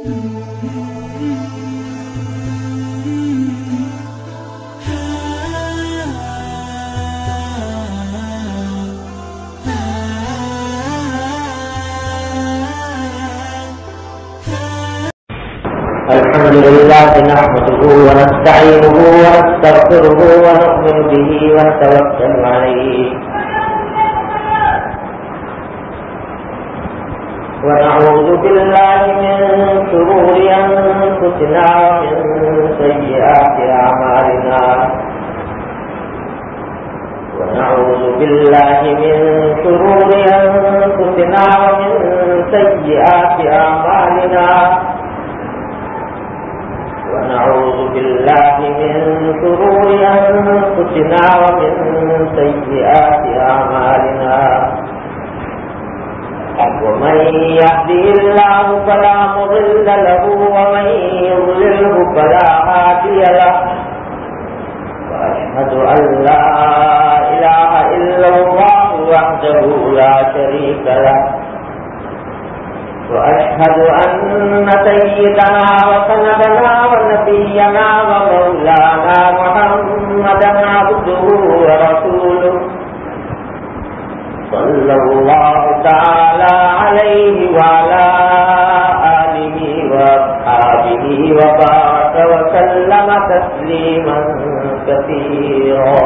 الحمد لله نحمده ونستعينه ونستغفره ونؤمن به ونتوكل عليه ونعوذ بالله من شرور أنفسنا ومن سيئات أعمالنا ونعوذ بالله من شرور أنفسنا ومن سيئات أعمالنا ونعوذ بالله من شرور أنفسنا ومن سيئات أعمالنا ومن يهده الله فلا مضل له ومن يضلله فلا هادي له وأشهد أن لا إله إلا الله وحده لا شريك له وأشهد أن سيدنا وسندنا ونبينا ومولانا محمدا عبده ورسوله صلى الله تعالى عليه وعلى آله وأصحابه وبارك وسلم تسليما كثيرا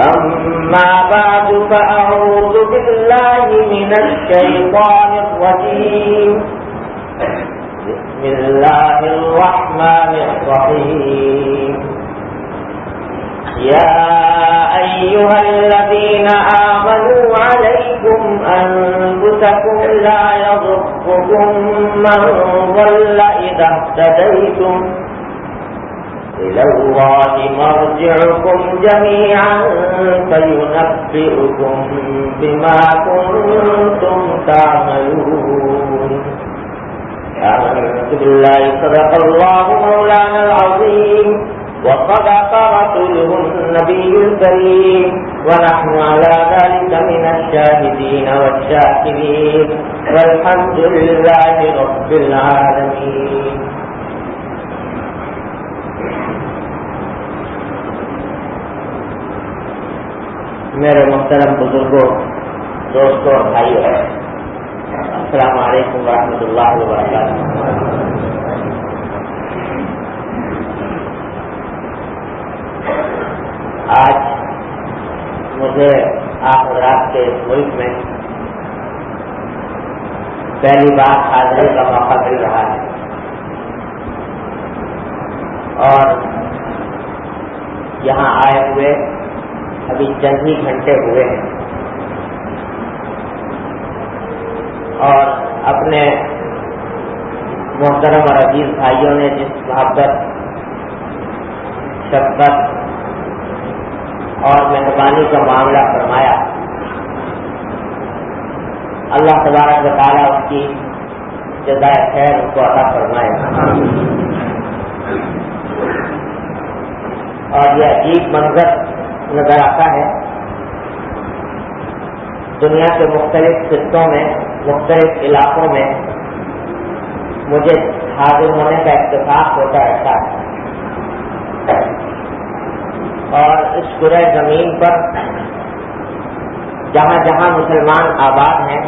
أما بعد فأعوذ بالله من الشيطان الرجيم بسم الله الرحمن الرحيم يا أيها الذين آمنوا عليكم أنفسكم لا يضركم من ضل إذا اهتديتم إلى الله مرجعكم جميعا فينبئكم بما كنتم تعملون آمنت بالله صدق الله مولانا العظيم وصدق رسوله النبي الكريم ونحن على ذلك من الشاهدين والشاكرين والحمد لله رب العالمين. میرے محترم بزرگوں، دوستوں اور بھائیوں، السلام علیکم ورحمۃ اللہ وبرکاتہ۔ آج مجھے آپ حضرات کے اس ملک میں پہلی بار حاضری کا موقع مل رہا ہے اور یہاں آئے ہوئے ابھی چند ہی گھنٹے ہوئے ہیں اور اپنے محترم اور عزیز بھائیوں نے جس محبت، شفقت اور مہربانی کا معاملہ فرمایا، اللہ تبارک و تعالیٰ اس کی جزائے خیر ان کو عطا فرمائے۔ اور یہ عجیب منظر نظر آتا ہے، دنیا کے مختلف خطوں میں، مختلف علاقوں میں مجھے حاضر ہونے کا اتفاق ہوتا رہتا ہے اور اس پورے زمین پر جہاں جہاں مسلمان آباد ہیں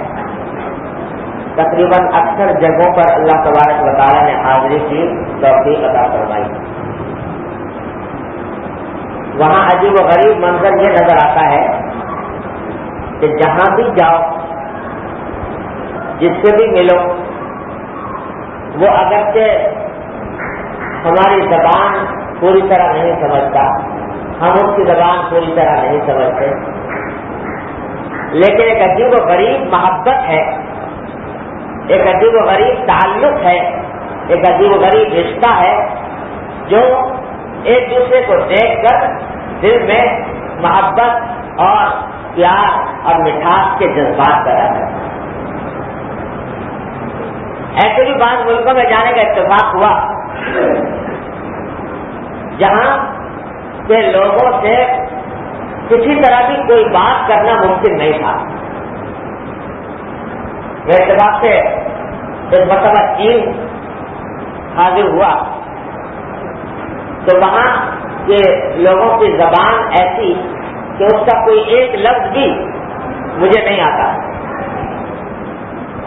تقریباً اکثر جگہوں پر اللہ تبارک و تعالیٰ نے حاضری کی توفیق عطا فرمائی۔ وہاں عجیب و غریب منظر یہ نظر آتا ہے کہ جہاں بھی جاؤ، جس سے بھی ملو، وہ اگرچہ ہماری زبان پوری طرح نہیں سمجھتا، ہم اس کی زبان پوری طرح نہیں سمجھتے، لیکن ایک عجیب و غریب محبت ہے، ایک عجیب و غریب تعلق ہے، ایک عجیب و غریب رشتہ ہے جو ایک دوسرے کو دیکھ کر دل میں محبت اور پیار اور مٹھاس کے جذبات پیدا کرتا ہے۔ ایسے بھی بعض ملکوں میں جانے کا اتفاق ہوا جہاں کے لوگوں سے کسی طرح کی کوئی بات کرنا ممکن نہیں تھا۔ میں اتفاق سے ایک مرتبہ چین حاضر ہوا تو وہاں کے لوگوں کی زبان ایسی کہ اس کا کوئی ایک لفظ بھی مجھے نہیں آتا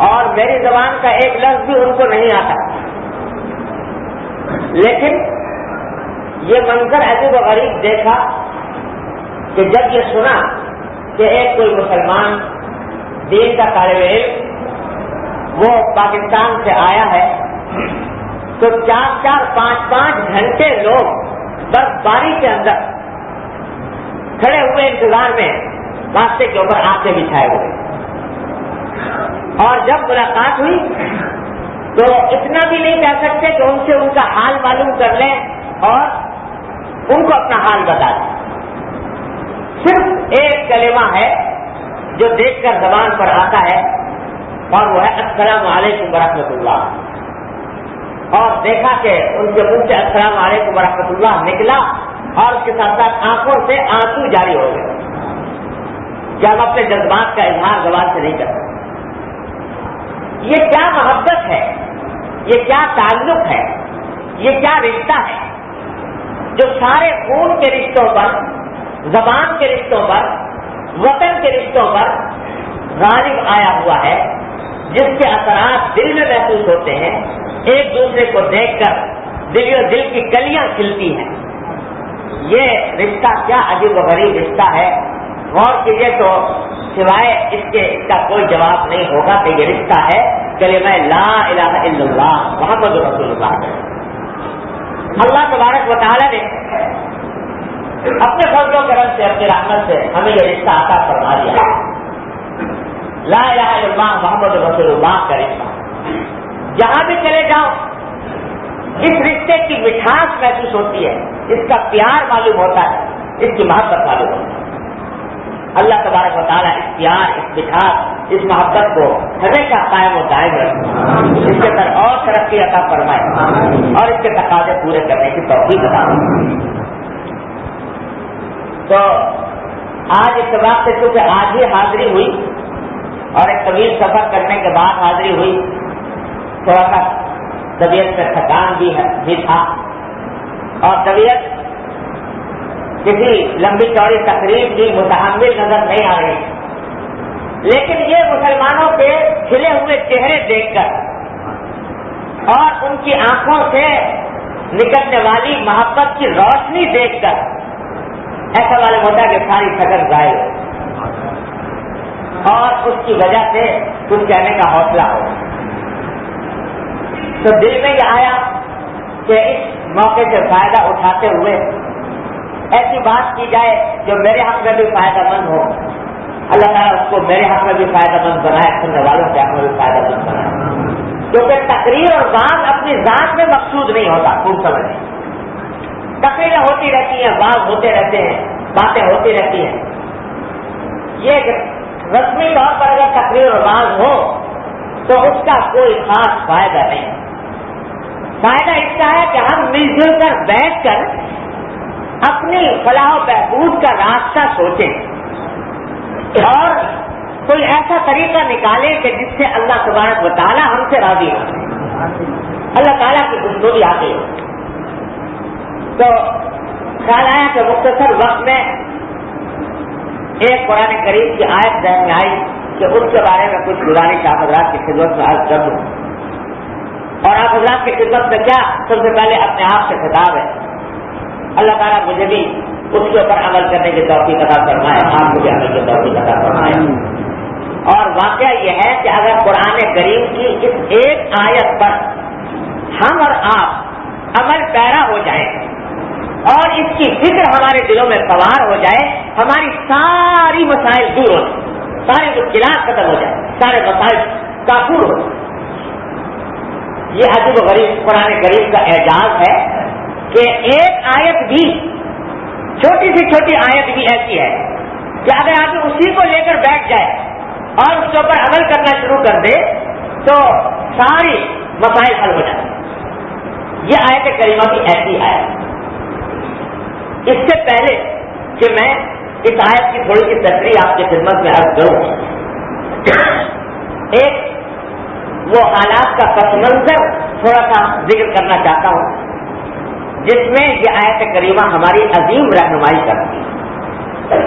اور میری زبان کا ایک لفظ بھی ان کو نہیں آتا، لیکن یہ منظر عجیب و غریب دیکھا کہ جب یہ سنا کہ ایک کوئی مسلمان دین کا طالب علم وہ پاکستان سے آیا ہے تو 4-4 5-5 گھنٹے لوگ برفباری کے اندر کھڑے ہوئے انتظار میں راستے کے اوپر آتے بچھائے ہوئے، اور جب ملاقات ہوئی تو اتنا بھی نہیں کہہ سکتے کہ ان سے ان کا حال معلوم کر لیں اور ان کو اپنا حال بتا دیں، صرف ایک کلمہ ہے جو دیکھ کر زبان پر آتا ہے اور وہ ہے السلام علیکم ورحمۃ اللہ، اور دیکھا کہ ان کے منہ سے السلام علیکم ورحمۃ اللہ نکلا اور اس کے ساتھ ساتھ آنکھوں سے آنسو جاری ہو گئے کہ ہم اپنے جذبات کا اظہار زبان سے نہیں کرتے۔ یہ کیا محبت ہے، یہ کیا تعلق ہے، یہ کیا رشتہ ہے جو سارے خون کے رشتوں پر، زبان کے رشتوں پر، وطن کے رشتوں پر غالب آیا ہوا ہے، جس کے اثرات دل میں محسوس ہوتے ہیں، ایک دوسرے کو دیکھ کر دل کی کلیاں کھلتی ہیں۔ یہ رشتہ کیا عجیب و غریب رشتہ ہے، غور کیجیے تو سوائے اس کا کوئی جواب نہیں ہوگا کہ یہ رشتہ ہے کلمہ لا الہ الا اللہ محمد رسول اللہ۔ اللہ تبارک و تعالی نے اپنے فضل و کرم سے، اپنی رحمت سے ہمیں یہ رشتہ عطا فرما دیا، لا الہ الا اللہ محمد رسول اللہ کا رشتہ۔ جہاں بھی چلے جاؤ اس رشتے کی مٹھاس محسوس ہوتی ہے، اس کا پیار معلوم ہوتا ہے، اس کی محبت معلوم ہوتی ہے۔ اللہ تبارک و تعالیٰ اس پیار، اس مٹھاس، اس محبت کو ہمیشہ قائم و دائم رکھے، اس کے اندر اور ترقی عطا فرمائے اور اس کے تقاضے پورے کرنے کی توفیق عطا فرمائے۔ تو آج اس وقت سے چونکہ آج ہی حاضری ہوئی اور ایک طویل سفر کرنے کے بعد حاضری ہوئی، تھوڑا سا طبیعت میں تھکان بھی تھا اور طبیعت کسی لمبی چوڑی تقریب کی متحمل نظر نہیں آ رہی، لیکن یہ مسلمانوں کے کھلے ہوئے چہرے دیکھ کر اور ان کی آنکھوں سے نکلنے والی محبت کی روشنی دیکھ کر ایسا معلوم ہوتا ہے کہ ساری تھکن ظاہر ہو اور اس کی وجہ سے کچھ کہنے کا حوصلہ ہو۔ تو دل میں یہ آیا کہ اس موقع سے فائدہ اٹھاتے ہوئے ایسی بات کی جائے جو میرے حق میں بھی فائدہ مند ہو، اللہ تعالیٰ اس کو میرے حق میں بھی فائدہ مند بنائے، سننے والوں کے حق میں بھی فائدہ مند بنائے، کیونکہ تقریر اور بات اپنی ذات میں مقصود نہیں ہوتا۔ خوب سمجھیں، تقریریں ہوتی رہتی ہیں، بات ہوتے رہتے ہیں، باتیں ہوتی رہتی ہیں، یہ رسمی طور پر اگر تقریر اور بات ہو تو اس کا کوئی خاص فائدہ نہیں۔ فائدہ اس کا ہے کہ ہم مل جل کر بیٹھ کر اپنی فلاح و بہبود کا راستہ سوچیں اور کوئی ایسا طریقہ نکالیں کہ جس سے اللہ تبارک و تعالیٰ ہم سے راضی ہو، اللہ تعالیٰ کی خوشنودی آتی ہو۔ تو خیال آیا کہ مختصر وقت میں ایک قرآن کریم کی آیت ذہن میں آئی کہ اس کے بارے میں کچھ گزارش آپ حضرات کی خدمت میں عرض کر دوں، اور آپ حضرات کی خدمت میں کیا سب سے پہلے اپنے آپ سے خطاب ہے۔ اللہ تعالیٰ مجھے بھی اس کے اوپر عمل کرنے کی توفیق عطا فرمائے، آپ کو بھی عمل کی توفیق عطا فرمائے۔ اور واقعہ یہ ہے کہ اگر قرآن کریم کی اس ایک آیت پر ہم اور آپ عمل پیرا ہو جائیں اور اس کی فکر ہمارے دلوں میں سوار ہو جائے، ہماری ساری مسائل دور ہو جائیں، ساری مشکلات ختم ہو جائیں، سارے مسائل کافور ہو جائیں۔ یہ عجیب و غریب قرآن کریم کا اعجاز ہے کہ ایک آیت بھی، چھوٹی سی چھوٹی آیت بھی ایسی ہے کہ اگر آدمی اسی کو لے کر بیٹھ جائے اور اس کے اوپر عمل کرنا شروع کر دے تو ساری مسائل حل ہو جائیں۔ یہ آیت کریمہ بھی ایسی آیت۔ اس سے پہلے کہ میں اس آیت کی تھوڑی سی تشریح آپ کی خدمت میں عرض کروں، ایک وہ حالات کا پس منظر تھوڑا سا ذکر کرنا چاہتا ہوں جس میں یہ آیت کریمہ ہماری عظیم رہنمائی کرتی ہے.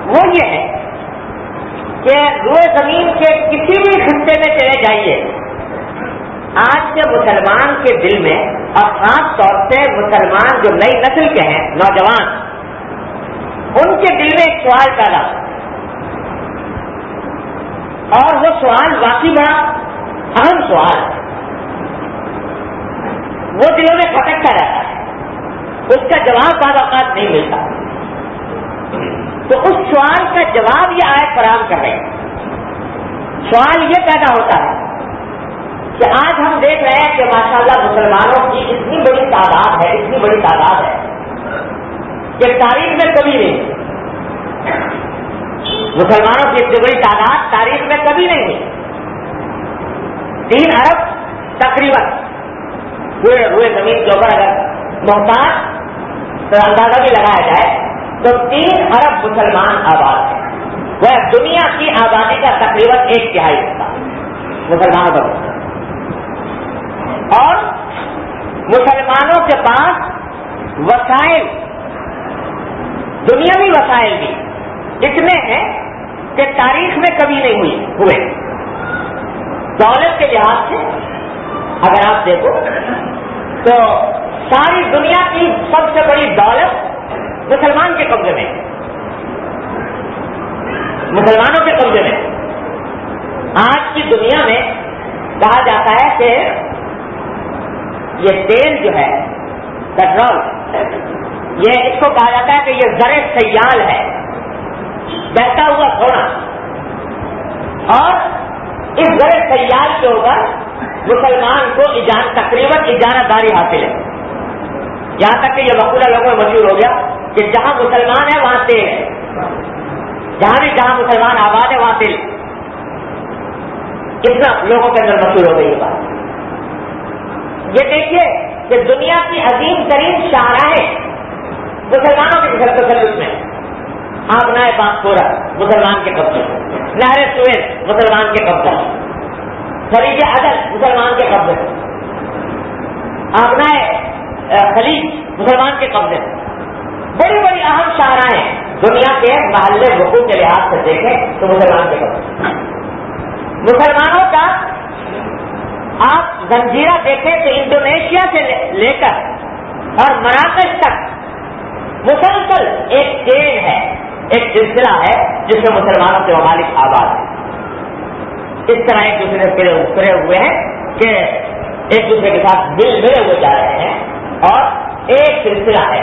وہ یہ ہے کہ روئے زمین کے کسی بھی خطے میں چلے جائیے، آج کے مسلمان کے دل میں، اور خاص طور سے مسلمان جو نئی نسل کے ہیں، نوجوان، ان کے دل میں ایک سوال پیدا ہو، اور وہ سوال واقعی بڑا اہم سوال ہے. وہ دلوں میں کھٹکتا رہتا ہے، اس کا جواب بعض اوقات نہیں ملتا. تو اس سوال کا جواب یہ آیت فراہم کر رہے ہیں. سوال یہ پیدا ہوتا ہے کہ آج ہم دیکھ رہے ہیں کہ ماشاءاللہ مسلمانوں کی اتنی بڑی تعداد ہے کہ تاریخ میں کبھی نہیں، مسلمانوں کی اتنی بڑی تعداد تاریخ میں کبھی نہیں ہوئی. 3 ارب تقریباً روئے زمین کے اوپر اگر محتاج تو اندازہ بھی لگایا جائے تو 3 ارب مسلمان آباد ہیں. وہ دنیا کی آبادی کا تقریباً 1/3 حصہ مسلمانوں کا. اور مسلمانوں کے پاس وسائل، دنیاوی وسائل بھی اتنے ہیں کہ تاریخ میں کبھی نہیں ہوئے. دولت کے لحاظ سے اگر آپ دیکھو تو ساری دنیا کی سب سے بڑی دولت مسلمان کے قبضے میں، مسلمانوں کے قبضے میں. آج کی دنیا میں کہا جاتا ہے کہ یہ تیل جو ہے، پیٹرول، یہ اس کو کہا جاتا ہے کہ یہ زر سیال ہے، بہتا ہوا سونا. اور اس زر سیال کے اوپر مسلمان کو تقریباً اجارہ داری حاصل ہے. یہاں تک کہ یہ مقولہ لوگوں میں مشہور ہو گیا کہ جہاں مسلمان ہے وہاں تیل ہے، جہاں مسلمان آباد ہے وہاں تیل. اتنا لوگوں کے اندر مشہور ہو گئی یہ بات. یہ دیکھیے کہ دنیا کی عظیم ترین شاہراہیں مسلمانوں کے تسلط میں. آبنائے بانکپورہ مسلمان کے قبضے، نہر سویز مسلمان کے قبضے، خلیج عدن مسلمان کے قبضے، آبنائے خلیج مسلمان کے قبضے. بڑی بڑی اہم شاہراہیں دنیا کے محلے وقوع کے لحاظ سے دیکھیں تو مسلمان کے قبضے. مسلمانوں کا آپ زنجیرہ دیکھیں تو انڈونیشیا سے لے کر اور مراکش تک مسلسل ایک چین ہے، ایک سلسلہ ہے جس میں مسلمانوں کے ممالک آباد ہیں. اس طرح ایک دوسرے سے پھرے ہوئے ہیں کہ ایک دوسرے کے ساتھ ملے ہوئے جا رہے ہیں، اور ایک سلسلہ ہے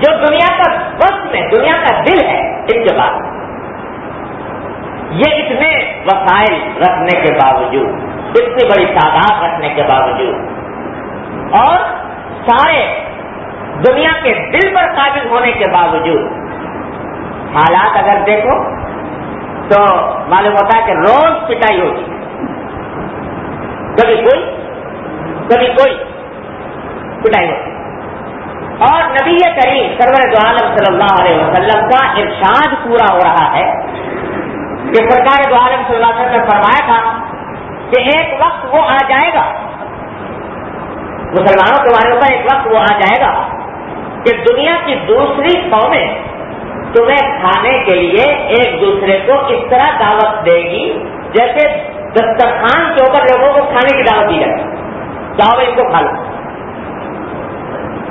جو دنیا کا وسط میں، دنیا کا دل ہے ان کے پاس. یہ اتنے وسائل رکھنے کے باوجود، اتنی بڑی تعداد رکھنے کے باوجود، اور سارے دنیا کے دل پر قابض ہونے کے باوجود، حالات اگر دیکھو تو معلوم ہوتا ہے کہ روز پٹائی ہوتی، کبھی کوئی پٹائی ہوتی. اور نبی کریم سرور دو عالم صلی اللہ علیہ وسلم کا ارشاد پورا ہو رہا ہے کہ سرکار دو عالم صلی اللہ علیہ وسلم نے فرمایا تھا کہ ایک وقت وہ آ جائے گا، مسلمانوں کے بارے میں ایک وقت وہ آ جائے گا کہ دنیا کی دوسری قومیں تمہیں کھانے کے لیے ایک دوسرے کو اس طرح دعوت دے گی جیسے دسترخوان کے اوپر لوگوں کو کھانے کی دعوت دی جائے، جاؤ اس کو کھا لو.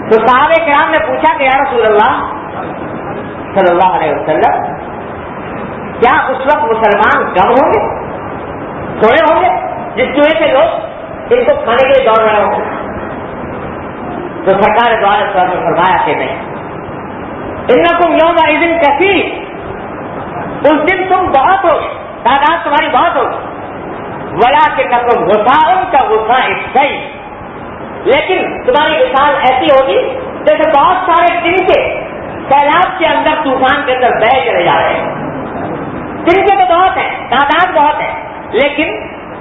تو صحابہ کرام نے پوچھا کہ یا رسول اللہ صلی اللہ علیہ وسلم، کیا اس وقت مسلمان کم ہوں گے، تھوڑے ہوں گے، جس کی وجہ سے لوگ ان کو کھانے کے لیے دوڑ رہے ہوں گے؟ تو سرکار دو عالم صلی اللہ علیہ وسلم نے فرمایا کہ نہیں، انکم یومئذ کثیر، اس دن تم بہت ہوگے، تعداد تمہاری بہت ہوگی، ولکنکم غثاء کغثاء السیل، لیکن تمہاری مثال ایسی ہوگی جیسے بہت سارے تنکے سیلاب کے اندر، طوفان کے اندر بہہ چلے جا رہے ہیں. تنکے تو بہت ہیں، تعداد بہت ہے، لیکن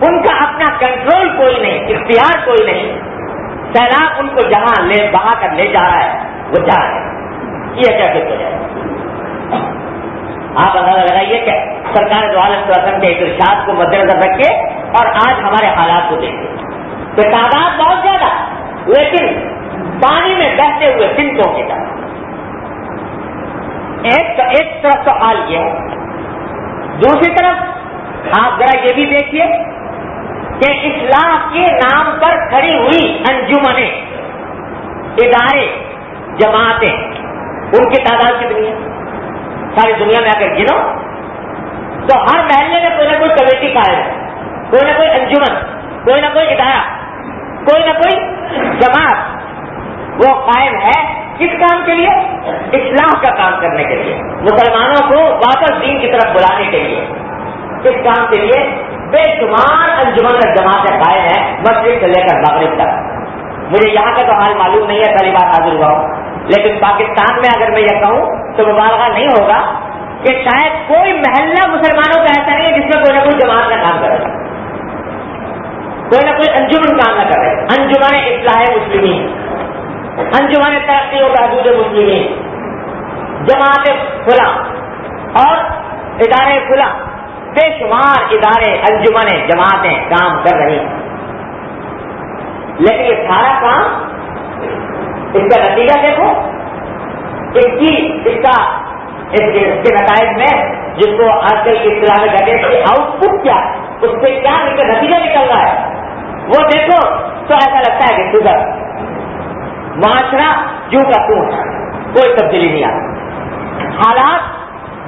ان کا اپنا کنٹرول کوئی نہیں، اختیار کوئی نہیں. سیلاب ان کو جہاں بہا کر لے جا رہا ہے وہ جا رہے ہیں. یہ کیا ہو جائے؟ آپ اندازہ لگائیے کہ سرکار دو عالم صلی اللہ علیہ وسلم کے ارشاد کو مد نظر رکھ کے اور آج ہمارے حالات کو دیکھیں کہ تعداد بہت زیادہ لیکن پانی میں بہتے ہوئے تنکوں کی طرح. ایک طرف تو حال یہ ہے. دوسری طرف آپ ذرا یہ بھی دیکھیے کہ اصلاح کے نام پر کھڑی ہوئی انجمنیں، ادارے، جماعتیں، ان کی تعداد کتنی ہے؟ ساری دنیا میں اگر گنو تو ہر محلے میں کوئی نہ کوئی کمیٹی قائم ہے، کوئی نہ کوئی انجمن، کوئی نہ کوئی ادارہ، کوئی نہ کوئی جماعت وہ قائم ہے. کس کام کے لیے؟ اصلاح کا کام کرنے کے لیے، مسلمانوں کو واپس دین کی طرف بلانے کے لیے. اس کام کے لیے بے شمار انجمن اور جماعتیں قائم ہیں، مشرق سے لے کر مغرب تک. مجھے یہاں کا تو حال معلوم نہیں ہے، پہلی بار حاضر ہوا ہوں، لیکن پاکستان میں اگر میں یہ کہوں تو مبالغہ نہیں ہوگا کہ شاید کوئی محلہ مسلمانوں کا ایسا نہیں ہے جس میں کوئی نہ کوئی جماعت کا کام کرے، کوئی نہ کوئی انجمن کام نہ کرے. انجمن اصلاح مسلمین، انجمن ترقی و بہبود مسلمین، جماعت فلاں اور ادارے فلاں، بے شمار ادارے، انجمنیں، جماعتیں کام کر رہی ہیں. لیکن یہ سارا کام، اس کا نتیجہ دیکھو، اس کے نتائج میں جس کو آج کل کی اصطلاح میں کہتے ہیں کہ آؤٹ پٹ کیا، اس سے کیا نتیجہ نکل رہا ہے وہ دیکھو تو ایسا لگتا ہے کہ شوگر معاشرہ جو کا کیوں ہے، کوئی تبدیلی نہیں آتی. حالات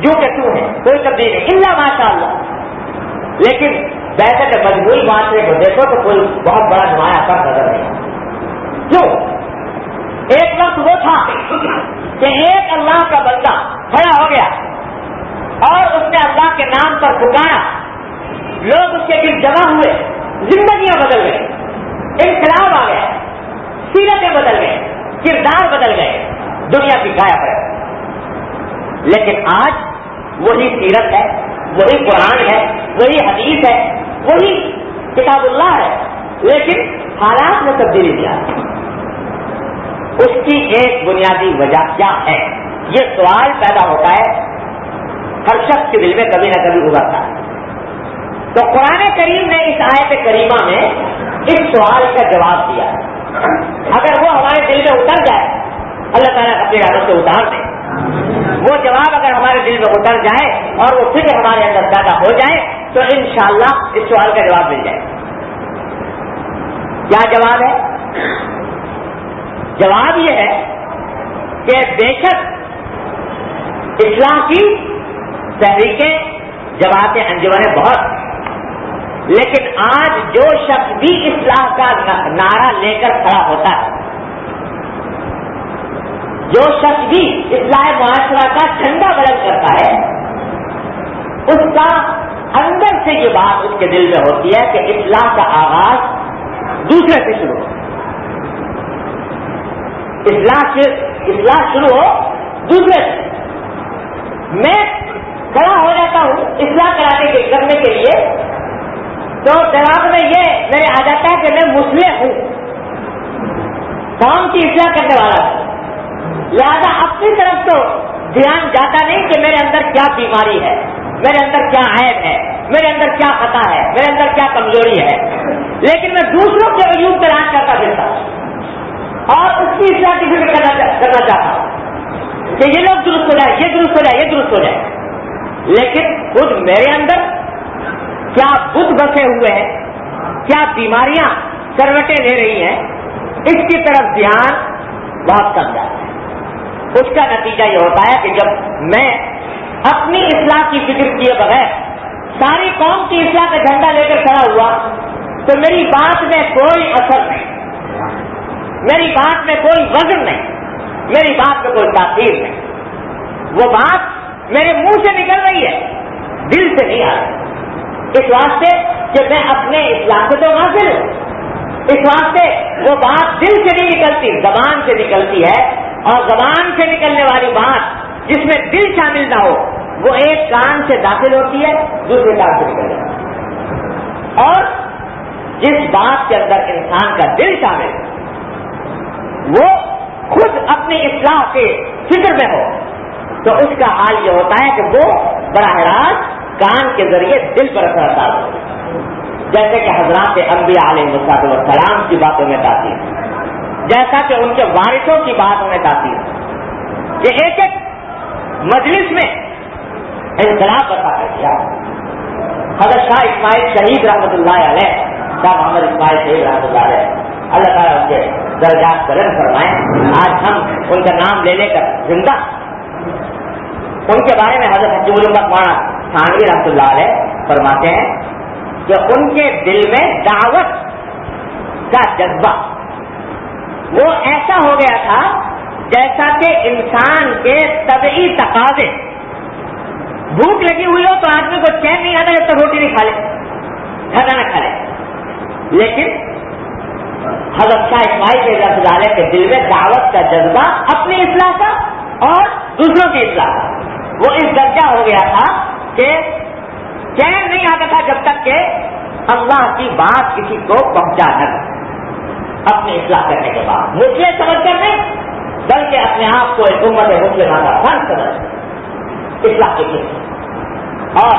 جو کہ کیوں ہے، کوئی تبدیلی نہیں، الا ماشاء اللہ. لیکن ویسے کہ مجموعی معاشرے کو دیکھو تو کوئی بہت بڑا نمایاں فرق نظر نہیں. کیوں؟ ایک وقت وہ تھا کہ ایک اللہ کا بندہ کھڑا ہو گیا اور اس نے اللہ کے نام پر پکارا، لوگ اس کے گرد جمع ہوئے، زندگیاں بدل گئی، انقلاب آ گیا، سیرتیں بدل گئے، کردار بدل گئے، دنیا کی کایا پلٹ. لیکن آج وہی سیرت ہے، وہی قرآن ہے، وہی حدیث ہے، وہی کتاب اللہ ہے، لیکن حالات میں تبدیلی نہیں آتی. اس کی ایک بنیادی وجہ کیا ہے؟ یہ سوال پیدا ہوتا ہے، ہر شخص کے دل میں کبھی نہ کبھی ابھرتا ہے. تو قرآن کریم نے اس آیت کریمہ میں اس سوال کا جواب دیا. اگر وہ ہمارے دل میں اتر جائے، اللہ تعالیٰ اپنی رحمت سے اتار دے. وہ جواب اگر ہمارے دل میں اتر جائے اور وہ فکر ہمارے اندر پیدا ہو جائے تو انشاءاللہ اس سوال کا جواب مل جائے. کیا جواب ہے؟ جواب یہ ہے کہ بے شک اصلاح کی تحریکیں، جماعتیں، انجمنیں بہت، لیکن آج جو شخص بھی اصلاح کا نعرہ لے کر کھڑا ہوتا ہے، جو شخص بھی اصلاح معاشرہ کا جھنڈا بلند کرتا ہے، اس کا اندر سے یہ بات اس کے دل میں ہوتی ہے کہ اصلاح کا آغاز دوسرے سے شروع ہو. اصلاح شروع ہو دوسرے سے. میں کھڑا ہو جاتا ہوں اصلاح کرنے کے لیے تو دماغ میں یہ میرے آ جاتا ہے کہ میں مصلح ہوں، قوم کی اصلاح کرنے والا ہوں. لہذا اپنی طرف تو دھیان جاتا نہیں کہ میرے اندر کیا بیماری ہے، میرے اندر کیا عیب ہے، میرے اندر کیا خطا ہے، میرے اندر کیا کمزوری ہے، لیکن میں دوسروں کے عیوب تلاش کرتا پھرتا اور اس کی اصلاح کی فکر کرنا چاہتا ہوں کہ یہ لوگ درست ہو جائے، یہ درست ہو جائے، یہ درست ہو جائے. لیکن خود میرے اندر کیا بت بسے ہوئے ہیں، کیا بیماریاں کروٹیں لے رہی ہیں، اس کی طرف دھیان بہت کم جاتا ہے. اس کا نتیجہ یہ ہوتا ہے کہ جب میں اپنی اصلاح کی فکر کیے بغیر ساری قوم کی اصلاح کا جھنڈا لے کر کھڑا ہوا تو میری بات میں کوئی اثر نہیں، میری بات میں کوئی وزن نہیں، میری بات میں کوئی تاثیر نہیں. وہ بات میرے منہ سے نکل رہی ہے، دل سے نہیں آ رہی. اس واسطے کہ میں اپنے اصلاح سے تو حاصل ہوں، اس واسطے وہ بات دل سے نہیں نکلتی، زبان سے نکلتی ہے. اور زبان سے نکلنے والی بات جس میں دل شامل نہ ہو وہ ایک کان سے داخل ہوتی ہے، دوسرے کان سے نکل جاتی ہے. اور جس بات کے اندر انسان کا دل شامل ہے وہ خود اپنی اصلاح کے فکر میں ہو تو اس کا حال یہ ہوتا ہے کہ وہ براہ راست کان کے ذریعے دل پر اثر انداز ہوتا ہے. جیسے کہ حضرات انبیاء علیہ السلام کی باتوں میں تاثیر، جیسا کہ ان کے وارثوں کی باتوں میں تاثیر، کہ ایک ایک مجلس میں انقلاب بتا کر دیا۔ حضرت شاہ اسماعیل شہید رحمۃ اللہ علیہ، شاہ محمد اسماعیل شہید رحمۃ اللہ علیہ، اللہ تعالیٰ ان کے درجات بلند فرمائیں۔ آج ہم ان کا نام لے لے کر زندہ، ان کے بارے میں حضرت حکیم الامت مولانا تھانوی رحمۃ اللہ علیہ فرماتے ہیں کہ ان کے دل میں دعوت کا جذبہ وہ ایسا ہو گیا تھا جیسا کہ انسان کے طبعی تقاضے، بھوک لگی ہوئی ہو تو آدمی کو چین نہیں آتا جب تک روٹی نہیں کھا لے، کھانا نہ کھا لے، لیکن حضرت شاہ اسماعیل کے رحمۃ اللہ کے دل میں دعوت کا جذبہ اپنی اصلاح کا اور دوسروں کی اصلاح کا وہ اس درجہ ہو گیا تھا کہ چین نہیں آتا تھا جب تک کہ اللہ کی بات کسی کو پہنچا نہ اپنی اصلاح کرنے کے بعد، مسئلے سمجھ کر نہیں بلکہ اپنے آپ کو ایک امت مسلمہ کا فن سمجھ اصلاح کی تھی۔ اور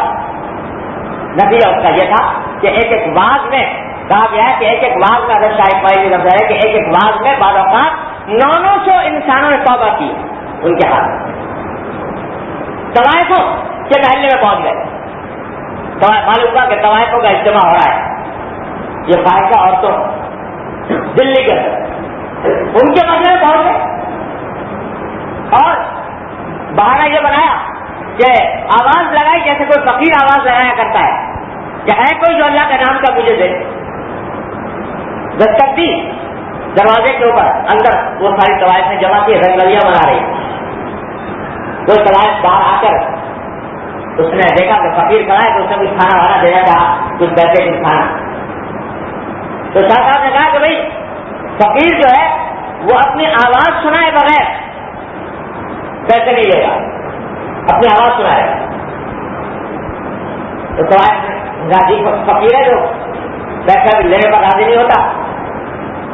نتیجہ اس کا یہ تھا کہ ایک ایک واز میں کہا گیا ہے کہ ایک ایک واز میں حضرت شاہ اسماعیل لفظ ہے کہ ایک ایک واز میں بعض اوقات 900 انسانوں نے توبہ کی ان کے ہاتھ میں، طوائفوں کے محلے میں پہنچ گئے، معلوم ہوا کہ طوائفوں کا اجتماع ہو رہا ہے، یہ فائدہ عورتوں دلی کے اندر ان کے محلے میں پہنچ گئے اور بہانہ یہ بنایا کہ آواز لگائی جیسے کوئی فقیر آواز لگایا کرتا ہے کہ ہے کوئی جو اللہ کا نام کا مجھے دے، دستک دی دروازے کے اوپر، اندر وہ ساری طوائفیں جمع کی رنگلیاں بنا رہی، کوئی طوائف باہر آ کر اس نے دیکھا کہ فقیر کھڑا ہے تو اس نے کچھ کھانا وانا دینا چاہا، کچھ پیسے کچھ کھانا، تو شاہ صاحب نے کہا کہ بھائی فقیر جو ہے وہ اپنی آواز سنائے بغیر پیسے نہیں لے گا، اپنی آواز سنائے گا۔ تو طوائف فقیر ہے جو پیسہ لینے پر راضی نہیں ہوتا،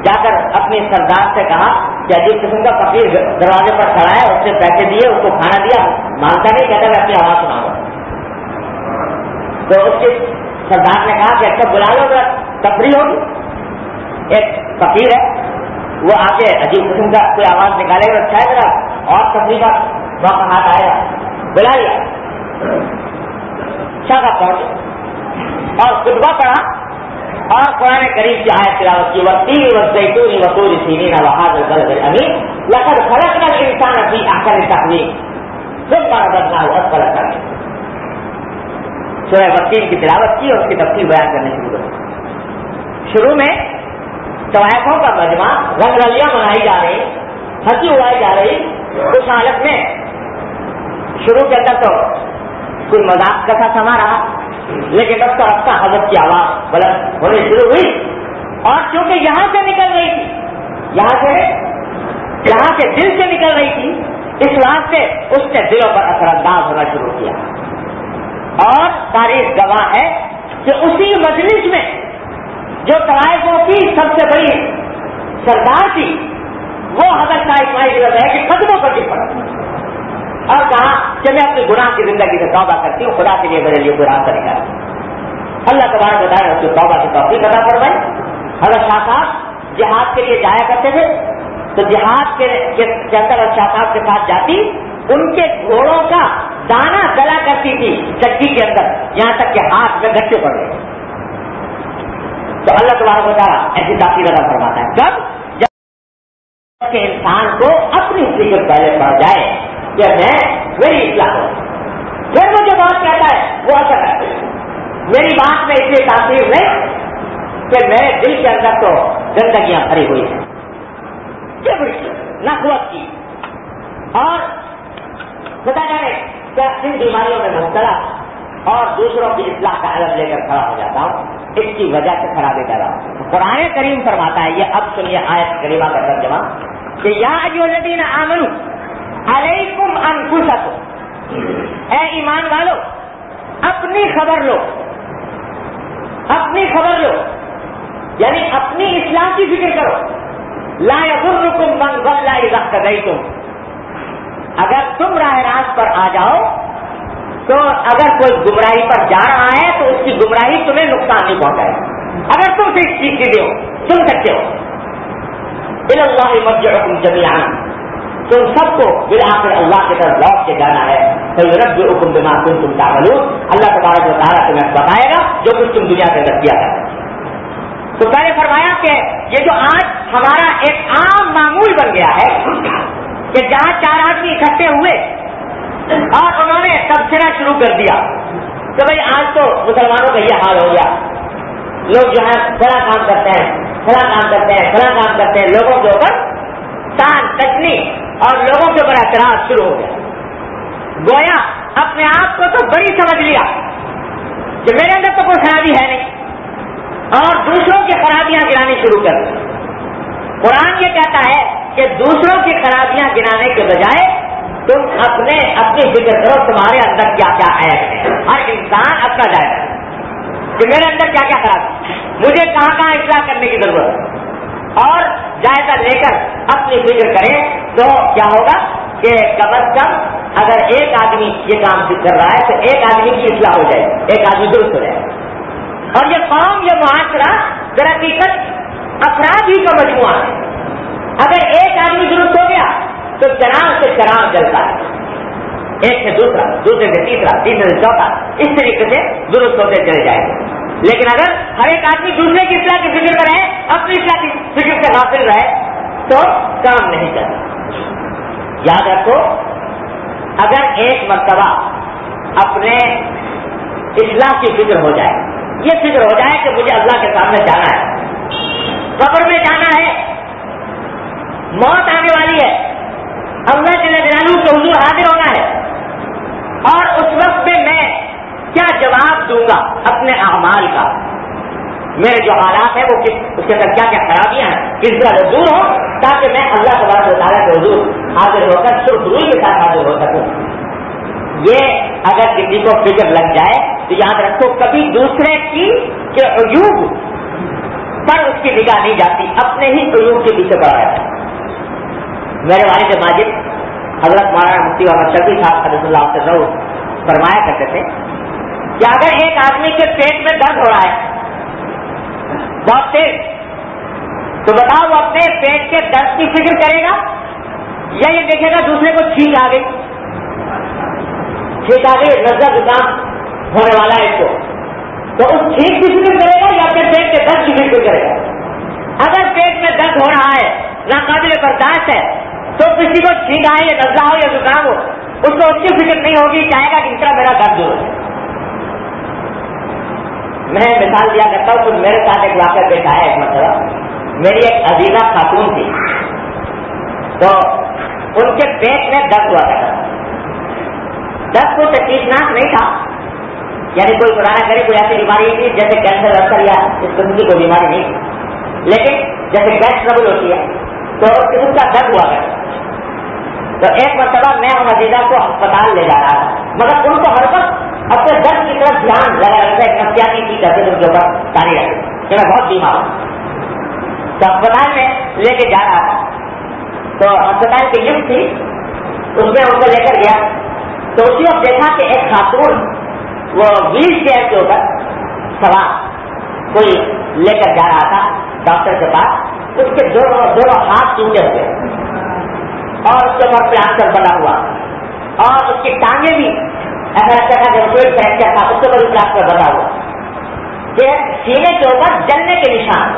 جا کر اپنی سردار سے کہا کہ عجیب قسم کا فقیر دروازے پر کھڑا ہے، اس سے پیسے دیے، اس کو کھانا دیا، مانگتا نہیں، کہتا میں اپنی آواز سناؤں گا۔ تو اس کے سردار نے کہا کہ اچھا بلا لو، تفریح ہوگی۔ ایک فقیر ہے وہ آ کے عجیب قسم کا کوئی آواز نکالے گا، اچھا ہے ذرا اور تفریح کا موقع ہاتھ آئے گا، بلا لیا، شاہ پہنچے اور خطبہ پڑھا اور قرآن کریم کی آیت تلاوت کی، والتین والزیتون وطور سینین وہذا البلد الامین لقد خلقنا الانسان فی احسن تقویم ثم رددناہ اسفل سافلین۔ سورہ والتین کی تلاوت کی اور اس کی تفصیل بیان کرنے شروع کر۔ شروع میں طوائفوں کا مجمع، رنگرلیاں منائی جا رہی، ہنسی اڑائی جا رہی، اس حالت میں شروع کے اندر تو کوئی مذاق کا سما رہا، لیکن رفتہ رفتہ حضرت کی آواز بلند ہونے شروع ہوئی، اور چونکہ یہاں سے نکل رہی تھی، یہاں سے دل سے نکل رہی تھی، اس واسطے اس نے دلوں پر اثر انداز ہونا شروع کیا۔ اور تاریخ گواہ ہے کہ اسی مجلس میں جو طوائفوں کی سب سے بڑی سردار تھی وہ حضرت شاہ اسماعیل ہے کہ قدموں پر گر پڑا اور کہا کہ میں اپنی گناہ کی زندگی سے توبہ کرتی ہوں، خدا کے لیے میرے لیے کوئی راستہ نکالا۔ اللہ تبارک و تعالیٰ نے اس کو توبہ کی توفیق عطا فرمائی۔ حضرت شاہ صاحب جہاد کے لیے جایا کرتے تھے تو جہاد کے اندر شاہ صاحب کے ساتھ جاتی، ان کے گھوڑوں کا دانا گلا کرتی تھی چکی کے اندر، یہاں تک کہ ہاتھ میں گٹھے پڑ گئے۔ تو اللہ تبارک و تعالیٰ ایسی تاثیر عطا فرماتا ہے کب؟ جب کہ انسان کو اپنی فکر پہلے پڑ جائے کہ میں میری اصلاح ہوں، پھر وہ جو بات کہتا ہے وہ اثر کرتا ہے۔ میری بات میں اس لیے تاثیر نہیں کہ میرے دل کے اندر تو گندگیاں بھری ہوئی ہیں، نخوت کی، اور بتا جانے کیا کن بیماریوں میں مبتلا اور دوسروں کی اصلاح کا علم لے کر کھڑا ہو جاتا ہوں، اس کی وجہ سے خرابی پیدا ہو۔ قرآن کریم فرماتا ہے، یہ اب سنیے آیت کریمہ کا ترجمہ، کہ یا ایھا الذین آمنوا علیکم انفسکم، اے ایمان والو اپنی خبر لو، اپنی خبر لو، یعنی اپنی اصلاح کی فکر کرو۔ لا یضرکم من ضل اذا اهتدیتم، اگر تم راہ راست پر آ جاؤ تو اگر کوئی گمراہی پر جا رہا ہے تو اس کی گمراہی تمہیں نقصان نہیں پہنچائے اگر تم سے سیکھتے ہو سن سکتے ہو. الی اللہ مرجعکم جمیعا، تم سب کو بالآخر اللہ کی طرف لوٹ کے جانا ہے. فیربئکم بما کنتم تعملون، اللہ تبارک و تعالیٰ تمہیں بتائے گا جو کچھ تم دنیا کے اندر کیا کرتے. تو میں نے فرمایا کہ یہ جو آج ہمارا ایک عام معمول بن گیا ہے کہ جہاں 4 آدمی اکٹھے ہوئے اور انہوں نے تبصرہ شروع کر دیا کہ بھائی آج تو مسلمانوں کا یہ حال ہو گیا، لوگ جو ہے فلاں کام کرتے ہیں، فلاں کام کرتے ہیں، فلاں کام کرتے ہیں، لوگوں کے اوپر تان تشنی اور لوگوں کے اوپر اعتراض شروع ہو گیا. گویا اپنے آپ کو تو بڑی سمجھ لیا کہ میرے اندر تو کوئی خرابی ہے نہیں اور دوسروں کی خرابیاں گنانی شروع کر دی. قرآن یہ کہتا ہے کہ دوسروں کی خرابیاں گنانے کے بجائے تم اپنی فکر کرو تمہارے اندر کیا کیا عیب ہے. ہر انسان اپنا جائزہ کہ میرے اندر کیا کیا خراب ہے، مجھے کہاں کہاں اصلاح کرنے کی ضرورت ہے، اور جائزہ لے کر اپنی فکر کریں تو کیا ہوگا کہ کم از کم اگر ایک آدمی یہ کام کر رہا ہے تو ایک آدمی کی اصلاح ہو جائے، ایک آدمی درست ہو جائے. اور یہ قوم، یہ معاشرہ در حقیقت افراد ہی کا مجموعہ ہے. اگر ایک آدمی درست ہو گیا تو چراغ سے چراغ جلتا ہے، ایک سے دوسرا، دوسرے سے تیسرا، تیسرے سے چوتھا، اس طریقے سے درست ہوتے چلے جائیں گے. لیکن اگر ہر ایک آدمی دوسرے کی اصلاح کی فکر میں رہے، اپنی اصلاح کی فکر سے غافل رہے تو کام نہیں چلتا. یاد رکھو، اگر ایک مرتبہ اپنے اصلاح کی فکر ہو جائے، یہ فکر ہو جائے کہ مجھے اللہ کے سامنے جانا ہے، قبر میں جانا ہے، موت آنے والی ہے، اللہ جل جلالہ کے حضور حاضر ہونا ہے، اور اس وقت میں کیا جواب دوں گا اپنے اعمال کا، میرے جو حالات ہیں وہ اس کے اندر کیا کیا خرابیاں ہیں، کس طرح سے دور ہو تاکہ میں اللہ تبارک و تعالیٰ کے حضور حاضر ہو کر سرخ روئی کے ساتھ حاضر ہو سکوں. یہ اگر کسی کو فکر لگ جائے تو یاد رکھو کبھی دوسرے کی کہ عیوب پر اس کی نگاہ نہیں جاتی، اپنے ہی عیوب کے پیچھے پڑا رہتا ہے. میرے والد ماجد حضرت مولانا مفتی محمد شفیع صاحب حضرت اللہ سے ضرور فرمایا کرتے تھے کہ اگر ایک آدمی کے پیٹ میں درد ہو رہا ہے بہت تیز، تو بتاؤ وہ اپنے پیٹ کے درد کی فکر کرے گا یا یہ دیکھے گا دوسرے کو چھینک آ گئی، چھینک آ گئی، نزلہ زکام ہونے والا ہے اس کو، تو اس چھینک کی فکر کرے گا یا اپنے پیٹ کے درد کی فکر کرے گا. اگر پیٹ میں درد ہو رہا ہے، ناقابل برداشت ہے، تو کسی کو چھینک آئے یا نزلہ ہو یا زکام ہو، اس کو اس کی فکر نہیں ہوگی، چاہے گا کہ اس طرح میرا درد دور ہے. میں مثال دیا کرتا ہوں کہ میرے ساتھ ایک واقعہ پیش آیا. ایک مرتبہ میری ایک عزیزہ خاتون تھی، تو ان کے پیٹ میں درد ہوا کرتا. درد کوئی تکلیفناک نہیں تھا، یعنی کوئی خدا نہ کرے کوئی ایسی بیماری نہیں تھی جیسے کینسر اثر یا اس قسم کی کوئی بیماری نہیں تھی، لیکن جیسے گیس ٹربل ہوتی ہے تو اس قسم کا درد ہوا کرتا. تو ایک مرتبہ میں ان عزیزہ کو اسپتال لے جا رہا تھا، مگر ان کو ہر وقت اپنے درد کی طرف دھیان لگا رکھتا ہے، ایک نفسیاتی چیز کرتے ان کے اوپر تاری رکھتے کہ میں بہت بیمار ہوں. تو اسپتال میں لے کے جا رہا تھا، تو اسپتال کی لفٹ تھی، اس میں ان کو لے کر گیا. تو اسی وقت دیکھا کہ ایک خاتون وہ ویل چیئر کے اوپر سوار کوئی لے کر جا رہا تھا ڈاکٹر کے پاس. اس کے دونوں ہاتھ ٹوٹے ہوئے اور اس کے اوپر پلاسٹر بنا ہوا، اور اس کی ٹانگیں بھی ایسا لگتا تھا کہ کوئی فریکچر تھا، اس کے اوپر پلاسٹر بنا ہوا، کہ سینے کے اوپر جلنے کے نشان،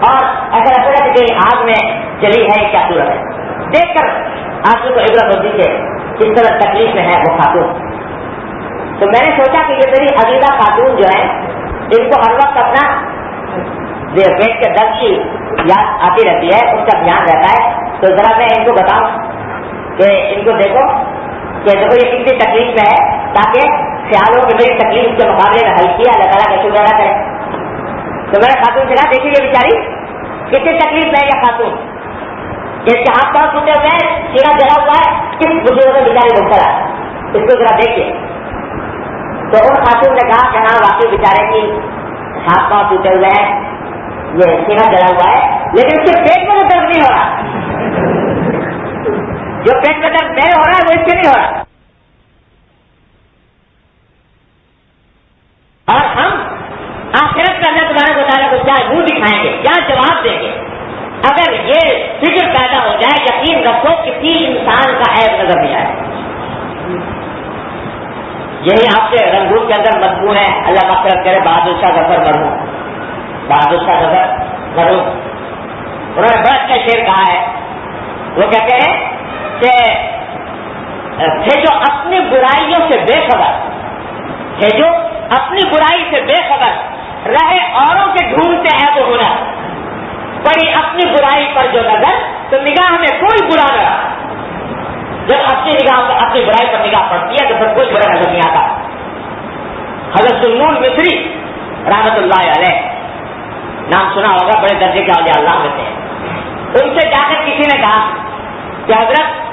اور ایسا لگتا تھا کہ آگ میں جلی ہے کیا صورت ہے. دیکھ کر آدمی کو عبرت ہوتی کہ کس طرح تکلیف میں ہے وہ خاتون. تو میں نے سوچا کہ یہ میری عزیزہ خاتون جو ہے ان کو ہر وقت اپنا پیٹ کے درد کی یاد آتی رہتی ہے، اس کا دھیان رہتا ہے. تو ذرا میں ان کو بتاؤں کہ ان کو دیکھو کہ دیکھو یہ کتنی تکلیف میں ہے، تاکہ خیال ہو کہ میری تکلیف کے مقابلے میں ہلکی ہے، اللہ تعالیٰ کا شکر ادا کرے. تو میں نے خاتون سے کہا دیکھیے یہ بیچاری کتنی تکلیف میں ہے یہ خاتون، اس کے ہاتھ پاؤں ٹوٹے ہوئے ہیں، سینہ جلا ہوا ہے، کس بزرگ میں بیچاری مبتلا ہے، اس کو ذرا دیکھیے. تو ان خاتون نے کہا کہ ہاں واقعی بیچارے کی ہاتھ پاؤں ٹوٹے ہوئے ہیں، یہ سینہ جلا ہوا ہے، لیکن اس کے پیٹ میں تو درد نہیں ہو رہا، جو پیٹ میں درد میرے ہو رہا ہے وہ اس کے نہیں ہو رہا. دکھائیں گے، کیا جواب دیں گے؟ اگر یہ فکر پیدا ہو جائے، یقین رکھو کسی انسان کا عیب نظر نہیں آئے. یہی آپ کے رنگون کے اندر مضمون ہے. اللہ مغفرت کرے بہادر شاہ ظفر مرحوم، بہادر شاہ ظفر مرحوم، انہوں نے بڑا اچھا شعر کہا ہے. وہ کہتے ہیں کہ تھے جو اپنی برائیوں سے بے خبر، تھے جو اپنی برائی سے بے خبر، رہے اوروں کے ڈھونڈتے عیب و ہنر، پڑی اپنی برائی پر جو نظر تو نگاہ میں کوئی برا نہ رہا. جب اپنی نگاہ اپنی برائی پر نگاہ پڑتی ہے تو پھر کوئی برا نظر نہیں آتا. حضرت سنون مصری رحمت اللہ علیہ، نام سنا ہوگا، بڑے درجے کے اولیاء اللہ میں تھے. ان سے جا کر کسی نے کہا کہ حضرت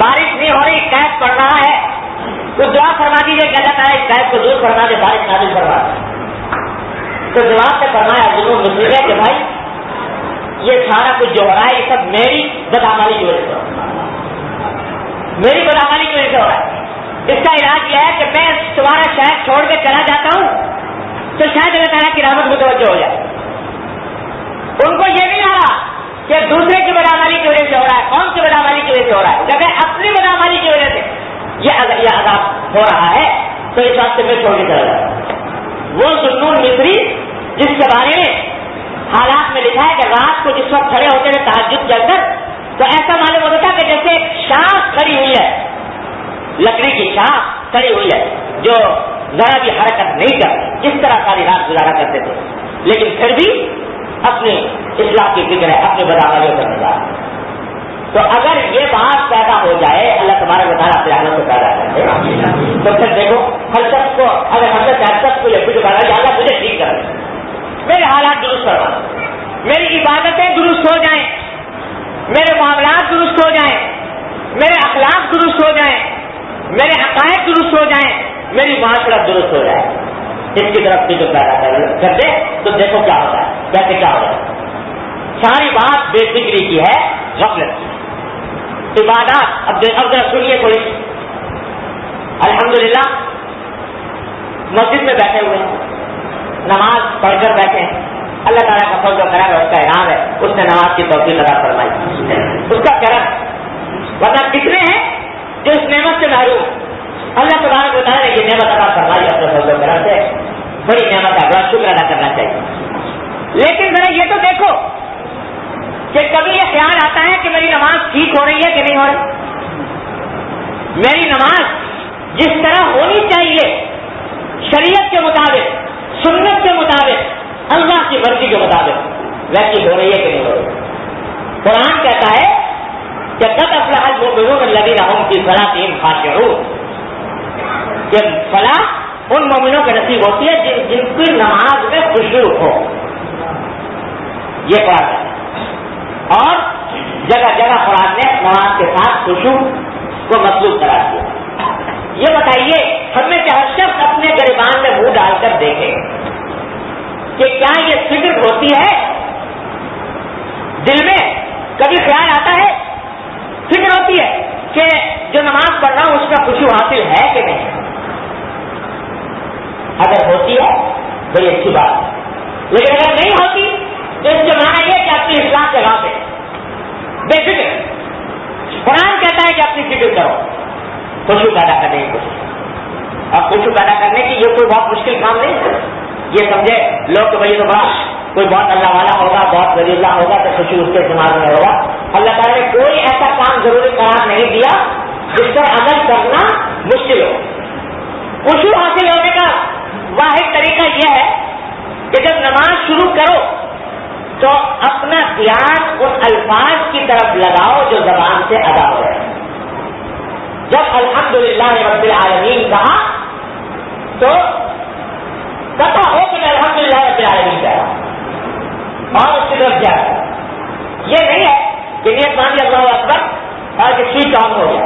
بارش نہیں ہو رہی، قحط پڑ رہا ہے، تو دعا فرما دیجیے کہ اللہ تعالیٰ اس قحط کو دور فرما دے، بارش نازل فرما دے. تو جواب سے فرمایا سنون مصری نے کہ بھائی یہ سارا کچھ جو ہو رہا ہے یہ سب میری بدعملی کی وجہ سے ہو رہا ہے، میری بدعملی کی وجہ سے ہو رہا ہے. اس کا علاج یہ ہے کہ میں تمہارا شہر چھوڑ کے چلا جاتا ہوں تو شاید اللہ تعالیٰ کی رحمت متوجہ ہو جائے. ان کو یہ نہیں آ رہا کہ دوسرے کی بدعملی کی وجہ سے ہو رہا ہے، کون سی بدعملی کی وجہ سے ہو رہا ہے، جبکہ اپنی بدعملی کی وجہ سے یہ عذاب ہو رہا ہے تو اس واسطے میں چھوڑ کے چلا جاتا ہوں. وہ سنون مصری جس کے بارے میں حالات میں لکھا ہے کہ رات کو جس وقت کھڑے ہوتے تھے تہجد جل کر تو ایسا معلوم ہوتا تھا کہ جیسے ایک شاخ کھڑی ہوئی ہے، لکڑی کی شاخ کھڑی ہوئی ہے جو ذرا بھی حرکت نہیں کرتی، اس طرح ساری رات گزارا کرتے تھے. لیکن پھر بھی اپنی اصلاح کی فکر ہے، اپنے بدعملیوں کا نظام. تو اگر یہ بات پیدا ہو جائے، اللہ تبارک و تعالیٰ اپنے رحمت سے پیدا کرے، تو پھر دیکھو ہر شخص کو، اگر ہر شخص کو یہ فکر پیدا کہ اللہ مجھے ٹھیک کر دے، میرے حالات درست کروا، میری عبادتیں درست ہو جائیں، میرے معاملات درست ہو جائیں، میرے اخلاق درست ہو جائیں، میرے عقائد درست ہو جائیں، میری معاشرت درست ہو جائے، اس کی طرف فکر پیدا کر دے تو دیکھو کیا ہوتا ہے، کیسے کیا ہو جائے. ساری بات بے فکری کی ہے، غفلت کی. عبادات اب ذرا سنیے تھوڑی. الحمدللہ مسجد میں بیٹھے ہوئے ہیں، نماز پڑھ کر بیٹھے ہیں، اللہ تعالیٰ کا فضل و کرم ہے، اس کا انعام ہے، اس نے نماز کی توفیق عطا فرمائی، اس کا کرم. ورنہ کتنے ہیں جو اس نعمت سے محروم. اللہ تبارک و تعالیٰ نے یہ نعمت عطا فرمائی اپنے فضل و کرم سے، بڑی نعمت ہے، بڑا شکر ادا کرنا چاہیے. لیکن ذرا یہ تو دیکھو کہ کبھی یہ خیال آتا ہے کہ میری نماز ٹھیک ہو رہی ہے کہ نہیں ہو رہی، میری نماز جس طرح ہونی چاہیے شریعت کے مطابق، سنت کے مطابق، اللہ کی مرضی کے مطابق ویسی ہو رہی ہے کہ نہیں ہو رہی. قرآن کہتا ہے کہ قد افلح المؤمنون الذین هم فی صلاتهم خاشعون، کہ فلاح ان مومنوں کے نصیب ہوتی ہے جن کی نماز میں خشوع ہو. یہ قرآن ہے. اور جگہ جگہ قرآن نے نماز کے ساتھ خشوع کو مطلوب قرار دیا. یہ بتائیے ہم میں سے ہر شخص اپنے گریبان میں منہ ڈال کر دیکھے کہ کیا یہ فکر ہوتی ہے دل میں، کبھی خیال آتا ہے، فکر ہوتی ہے کہ جو نماز پڑھ رہا ہوں اس کا خشوع حاصل ہے کہ نہیں. اگر ہوتی ہے بڑی اچھی بات ہے، لیکن اگر نہیں ہوتی تو اس کے معنی یہ کہ اپنی اصلاح کے راہ پہ بے فکر. قرآن کہتا ہے کہ اپنی فکر کرو، خشوع پیدا کرنے کی کوشش. اور خشوع پیدا کرنے کی یہ کوئی بہت مشکل کام نہیں ہے. یہ سمجھے لوگ تو بھائی تو بڑا کوئی بہت اللہ والا ہوگا، بہت ولی اللہ ہوگا تو خشوع اس کے استعمال میں ہوگا. اللہ تعالیٰ نے کوئی ایسا کام ضروری قرار نہیں دیا جس پر عمل کرنا مشکل ہو. خشوع حاصل ہونے کا واحد طریقہ یہ ہے کہ جب نماز شروع کرو تو اپنا دھیان ان الفاظ کی طرف لگاؤ جو زبان سے ادا ہو رہے ہیں. جب الحمدللہ رب العالمین کہا تو پتا ہو کہ میں الحمدللہ رب العالمین کہہ رہا ہوں اور اس کی طرف جا رہا. یہ نہیں ہے کہ نیت مان لی اللہ اکبر اور کہ سوئچ آن ہو گیا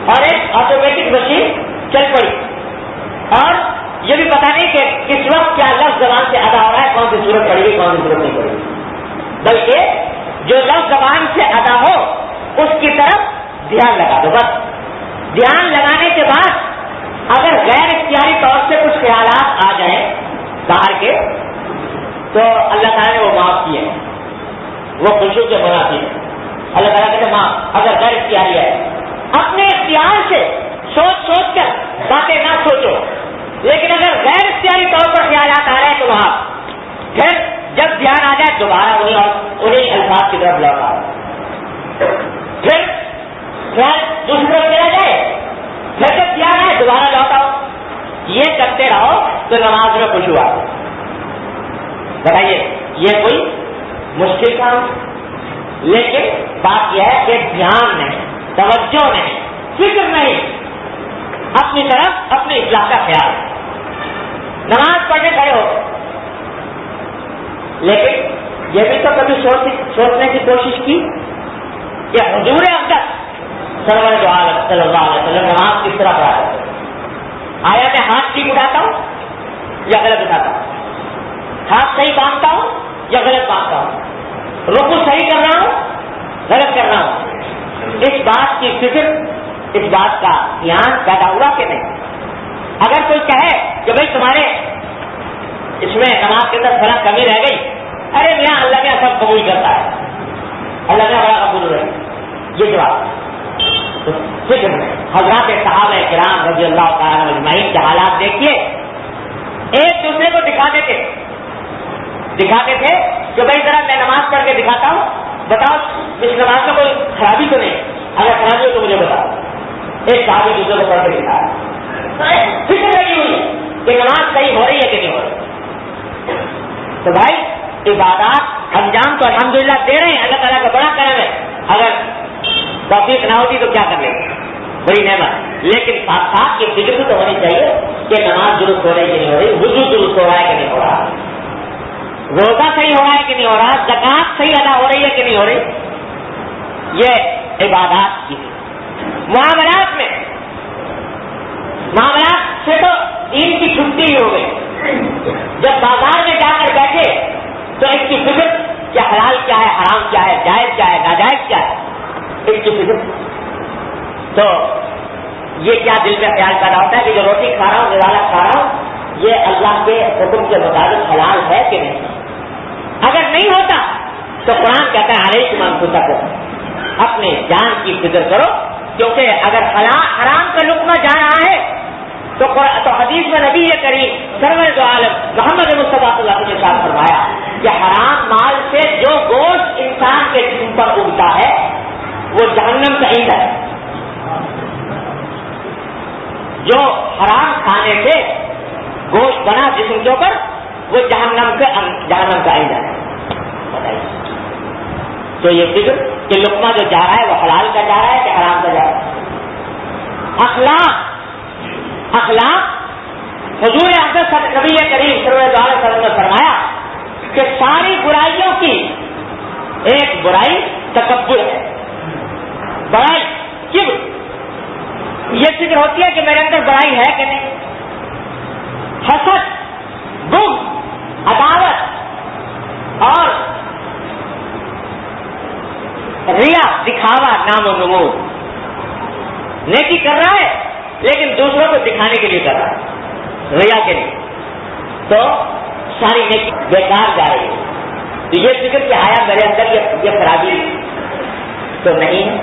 اور ایک آٹومیٹک مشین چل پڑی اور یہ بھی پتا نہیں کہ کس وقت کیا لفظ زبان سے ادا ہو رہا ہے، کون سی صورت پڑے گی کون سی صورت نہیں پڑے گی. بلکہ جو لفظ زبان سے ادا ہو اس کی طرف دھیان لگا دو. بس دھیان لگانے کے بعد اگر غیر اختیاری طور سے کچھ خیالات آ جائیں باہر کے تو اللہ تعالیٰ نے وہ معاف کیے، وہ خوشی کے منافی ہے. اللہ تعالیٰ کہتے ہیں معاف. اگر غیر اختیاری ہے، اپنے اختیار سے سوچ سوچ کر باتیں نہ سوچو، لیکن اگر غیر اختیاری طور پر خیالات آ رہے ہیں تو معاف. پھر جب دھیان آ جائے دوبارہ انہیں الفاظ کی طرف لوٹا، پھر خیال دوسری طرف چلا جائے، پھر جب دھیان آئے دوبارہ لوٹاؤ. یہ کرتے رہو تو نماز میں خوشی آ. بتائیے یہ کوئی مشکل کام؟ لیکن بات یہ ہے کہ دھیان نہیں، توجہ نہیں، فکر نہیں، اپنی طرف اپنی اصلاح کا خیال. نماز پڑھنے کھڑے ہو، لیکن یہ بھی تو کبھی سوچنے کی کوشش کی کہ حضور اقدس صلی اللہ علیہ وسلم نماز کس طرح پڑھا ہے؟ آیا میں ہاتھ ٹھیک اٹھاتا ہوں یا غلط اٹھاتا ہوں؟ ہاتھ صحیح باندھتا ہوں یا غلط باندھتا ہوں؟ رکوع صحیح کر رہا ہوں غلط کر رہا ہوں؟ اس بات کی فکر، اس بات کا دھیان پیدا ہوا کہ نہیں؟ اگر کوئی کہے کہ بھائی تمہارے اس میں نماز کے اندر فرق کمی رہ گئی، ارے میاں اللہ کا سب قبول کرتا ہے، اللہ کا بڑا قبول ہے، یہ جواب. فکر میں حضرات صحابہ کرام رضی اللہ تعالیٰ اجمعین کے حالات دیکھیے، ایک دوسرے کو دکھاتے تھے کہ بھائی ذرا میں نماز پڑھ کے دکھاتا ہوں، بتاؤ اس نماز میں کوئی خرابی تو نہیں؟ اگر خرابی ہو تو مجھے بتاؤ. ایک صحابی دوسرے کو پڑھ کے دکھایا، فکر لگی ہوئی ہے کہ نماز صحیح ہو رہی ہے کہ نہیں ہو رہی. تو بھائی عبادات انجام تو الحمدللہ دے رہے ہیں، اللہ تعالیٰ کا بڑا کرم ہے. اگر توفیق نہ ہوتی تو کیا کر لیں، بڑی نعمت. لیکن ساتھ ساتھ یہ فکر تو ہونی چاہیے کہ نماز درست ہو رہی ہے کہ نہیں ہو رہی، وضو درست ہو رہا ہے کہ نہیں ہو رہا، روزہ صحیح ہو رہا ہے کہ نہیں ہو رہا، زکات صحیح ادا ہو رہی ہے کہ نہیں ہو رہی. یہ عبادات کی. معاملات میں، معاملات سے تو دین کی چھٹی ہی ہو گئی. جب بازار میں جا کر بیٹھے تو اس کی فکر کہ حلال کیا ہے، حرام کیا ہے، جائز کیا ہے، ناجائز کیا ہے، اس کی فکر. تو یہ کیا دل میں خیال پیدا ہوتا ہے کہ جو روٹی کھا رہا ہوں، غذا کھا رہا ہوں، یہ اللہ کے حکم کے مطابق حلال ہے کہ نہیں؟ اگر نہیں ہوتا تو قرآن کہتا ہے علیکم انفسکم، اپنے جان کی فکر کرو، کیونکہ اگر حرام کا لقمہ جا رہا ہے تو حدیث میں نبی کریم سرور دو عالم محمد مصطفیٰ صلی اللہ علیہ وسلم نے ارشاد فرمایا کہ حرام مال سے جو گوشت انسان کے جسم پر اگتا ہے وہ جہنم کا ایندھن ہے. جو حرام کھانے سے گوشت بنا جسم کے اوپر وہ جہنم کا ایندھن ہے. تو یہ فکر کہ لقمہ جو جا رہا ہے وہ حلال کا جا رہا ہے کہ حرام کا جا رہا ہے. اخلاق حضور اقدس نبی کریم صلی اللہ علیہ وسلم نے فرمایا کہ ساری برائیوں کی ایک برائی تکبر ہے. بڑائی کبر، یہ فکر ہوتی ہے کہ میرے اندر بڑائی ہے کہ نہیں. حسد، بغض، عداوت اور ریا، دکھاوا، نام و نمود. نیکی کر رہا ہے لیکن دوسروں کو دکھانے کے لیے کر رہا ہے، ریا کے لیے، تو ساری نیکی بیکار جا رہی ہے. تو یہ فکر کہ آیا میرے اندر یہ خرابی تو نہیں ہے.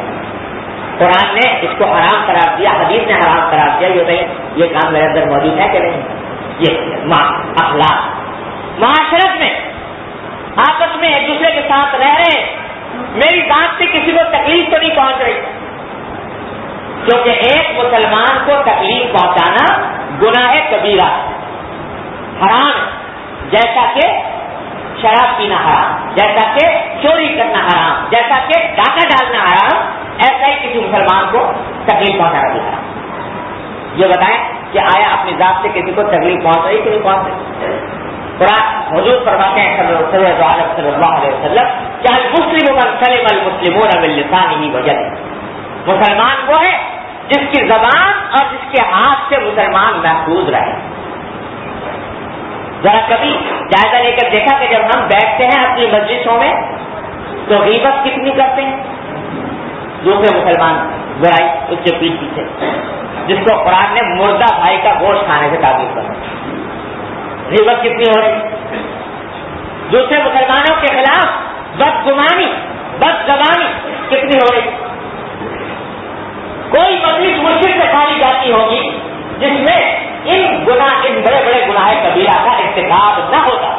قرآن نے اس کو حرام قرار دیا، حدیث نے حرام قرار دیا، یہ کام میرے اندر موجود ہے کہ نہیں. یہ اخلاق. معاشرت میں آپس میں ایک دوسرے کے ساتھ رہ رہے ہیں، میری ذات سے کسی کو تکلیف تو نہیں پہنچ رہی، کیونکہ ایک مسلمان کو تکلیف پہنچانا گناہ کبیرہ حرام، جیسا کہ شراب پینا حرام، جیسا کہ چوری کرنا حرام، جیسا کہ ڈاکہ ڈالنا حرام، ایسا ہی کسی مسلمان کو تکلیف پہنچانا بھی حرام. یہ بتائیں کہ آیا اپنی ذات سے کسی کو تکلیف پہنچ رہی کہ نہیں پہنچ رہی؟ قرآن حضور فرماتے ہیں صلی اللہ علیہ وسلم کہ المسلم من سلم المسلمون من لسانه ويده. مسلمان وہ ہے جس کی زبان اور جس کے ہاتھ سے مسلمان محفوظ رہے. ذرا کبھی جائزہ لے کر دیکھا کہ جب ہم بیٹھتے ہیں اپنی مجلسوں میں تو غیبت کتنی کرتے ہیں؟ دوسرے مسلمان برائی اس کے پیٹ پیچھے، جس کو قرآن نے مردہ بھائی کا گوشت کھانے سے تعبیر کر. غیبت کتنی ہو رہی؟ دوسرے مسلمانوں کے خلاف بدگمانی بدزبانی کتنی ہو رہی. کوئی مجلس مرشد سے خالی جاتی ہوگی جس میں ان بڑے بڑے گناہ کبیرہ کا ارتکاب نہ ہوتا.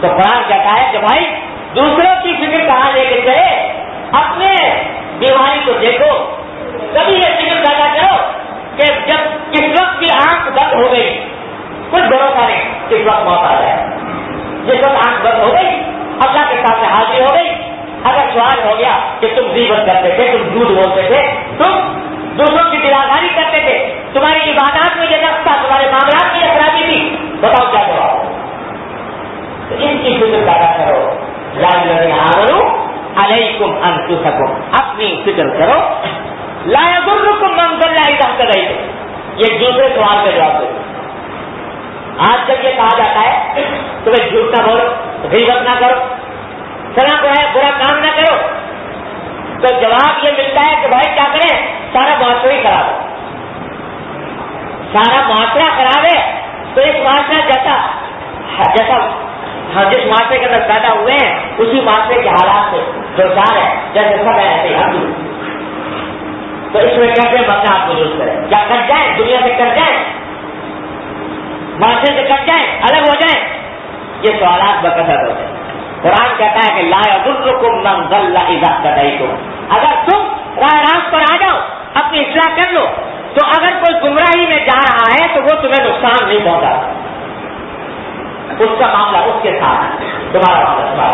تو قرآن کہتا ہے کہ بھائی دوسروں کی فکر کہاں لے کے چلے, اپنے بیماری کو دیکھو. کبھی یہ فکر پیدا کرو کہ جب اس وقت کی آنکھ بند ہو گئی, کچھ بھروسہ نہیں کس وقت موت آ جائے. جس وقت آنکھ بند ہو گئی, اللہ کے سامنے حاضر ہو گئی, اگر سوال ہو گیا کہ تم غیبت کرتے تھے, تم جھوٹ بولتے تھے, تم دوسروں کی دلاداری کرتے تھے, تمہاری عبادات میں یہ نقص تھا, تمہارے معاملات کی خرابی تھی, بتاؤ کیا جواب. تو ان کی فکر پیدا کرو. علیکم انفسکم, اپنی فکر کرو. لا یضرکم من ضل اذا اهتدیتم, یہ دوسرے سوال کا جواب دو. آج جب یہ کہا جاتا ہے تمہیں جھوٹ نہ بولو, غیبت نہ کرو, فلاں کو ہے برا کام نہ کرو, تو جواب یہ ملتا ہے کہ بھائی کیا کریں, سارا معاشرہ ہی خراب ہے. سارا معاشرہ خراب ہے تو اس معاشرہ جیسا جس معاشرے کے اندر پیدا ہوئے ہیں اسی معاشرے کے حالات سے دوچار ہے, جیسے سب ہے ایسے ہم بھی. تو اس میں کیسے اپنے آپ کو درست کریں, کیا کٹ جائیں, دنیا سے کٹ جائیں, معاشرے سے کٹ جائیں, الگ ہو جائیں, یہ سوالات بکثرت ہوتے ہیں. قرآن کہتا ہے کہ لا یضرکم من ضل اذا اهتدیتم, اگر تم راہ راست پر آ جاؤ, اپنی اصلاح کر لو, تو اگر کوئی گمراہی میں جا رہا ہے تو وہ تمہیں نقصان نہیں پہنچا. اس کا معاملہ اس کے ساتھ, تمہارا معاملہ.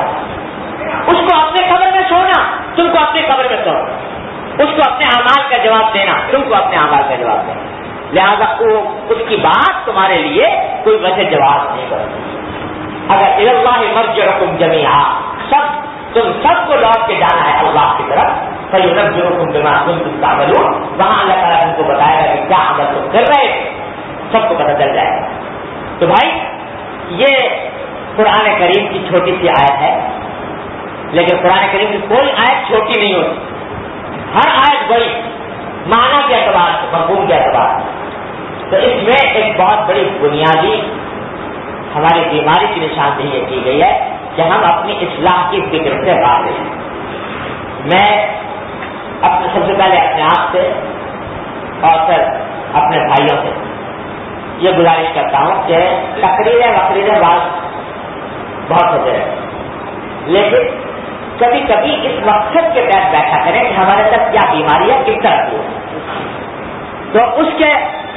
اس کو اپنے قبر میں چھوڑنا, تم کو اپنے قبر میں چھوڑنا. اس کو اپنے اعمال کا جواب دینا, تم کو اپنے اعمال کا جواب دینا. لہذا اس کی بات تمہارے لیے کوئی وجہ جواب نہیں کرتی. اگر الی اللہ مرجعکم جمیعا, تم سب کو لوٹ کے جانا ہے اللہ کی طرف, فینبئکم بما کنتم تعملون, وہاں اللہ تعالیٰ تم کو بتائے گا کہ کیا عمل تم کر رہے تھے, سب کو پتہ چل جائے گا. تو بھائی یہ قرآن کریم کی چھوٹی سی آیت ہے, لیکن قرآن کریم کی کوئی آیت چھوٹی نہیں ہوتی. ہر آیت بڑی, معنی کے اعتبار سے, مفہوم کے اعتبار سے. تو اس میں ایک بہت بڑی بنیادی ہماری بیماری کی نشاندہی یہ کی گئی ہے کہ ہم اپنی اصلاح کی فکر سے غافل ہیں. میں سب سے پہلے اپنے آپ سے اور پھر اپنے بھائیوں سے یہ گزارش کرتا ہوں کہ تقریریں بہت ہوتے ہیں, لیکن کبھی کبھی اس مقصد کے تحت بیٹھا کریں کہ ہمارے ساتھ کیا بیماری ہے, کس طرح کی ہے. تو اس کے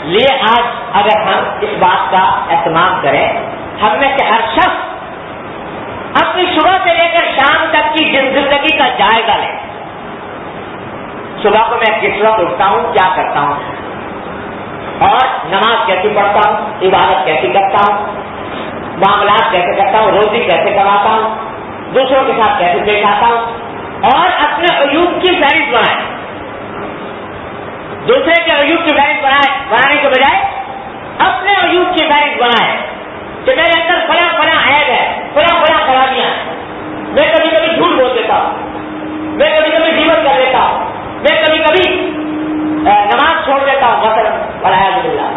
لیے آج اگر ہم اس بات کا اہتمام کریں, ہم میں سے ہر شخص اپنی صبح سے لے کر شام تک کی زندگی کا جائزہ لیں. صبح کو میں کس وقت اٹھتا ہوں, کیا کرتا ہوں, اور نماز کیسی پڑھتا ہوں, عبادت کیسی کرتا ہوں, معاملات کیسے کرتا ہوں, روزی کیسے کماتا ہوں, دوسروں کے ساتھ کیسے پیش آتا ہوں, اور اپنے عیوب کی فہرست بنائیں. دوسرے کے عیوب کی فہرست بنانے کے بجائے اپنے عیوب کی فہرست بنائیں کہ میرے اندر فلاں فلاں عیب ہے, فلاں فلاں خرابیاں ہیں, میں کبھی کبھی جھوٹ بول دیتا ہوں, میں کبھی کبھی غیبت کر دیتا ہوں, میں کبھی کبھی نماز چھوڑ دیتا ہوں مثلا والعیاذ باللہ,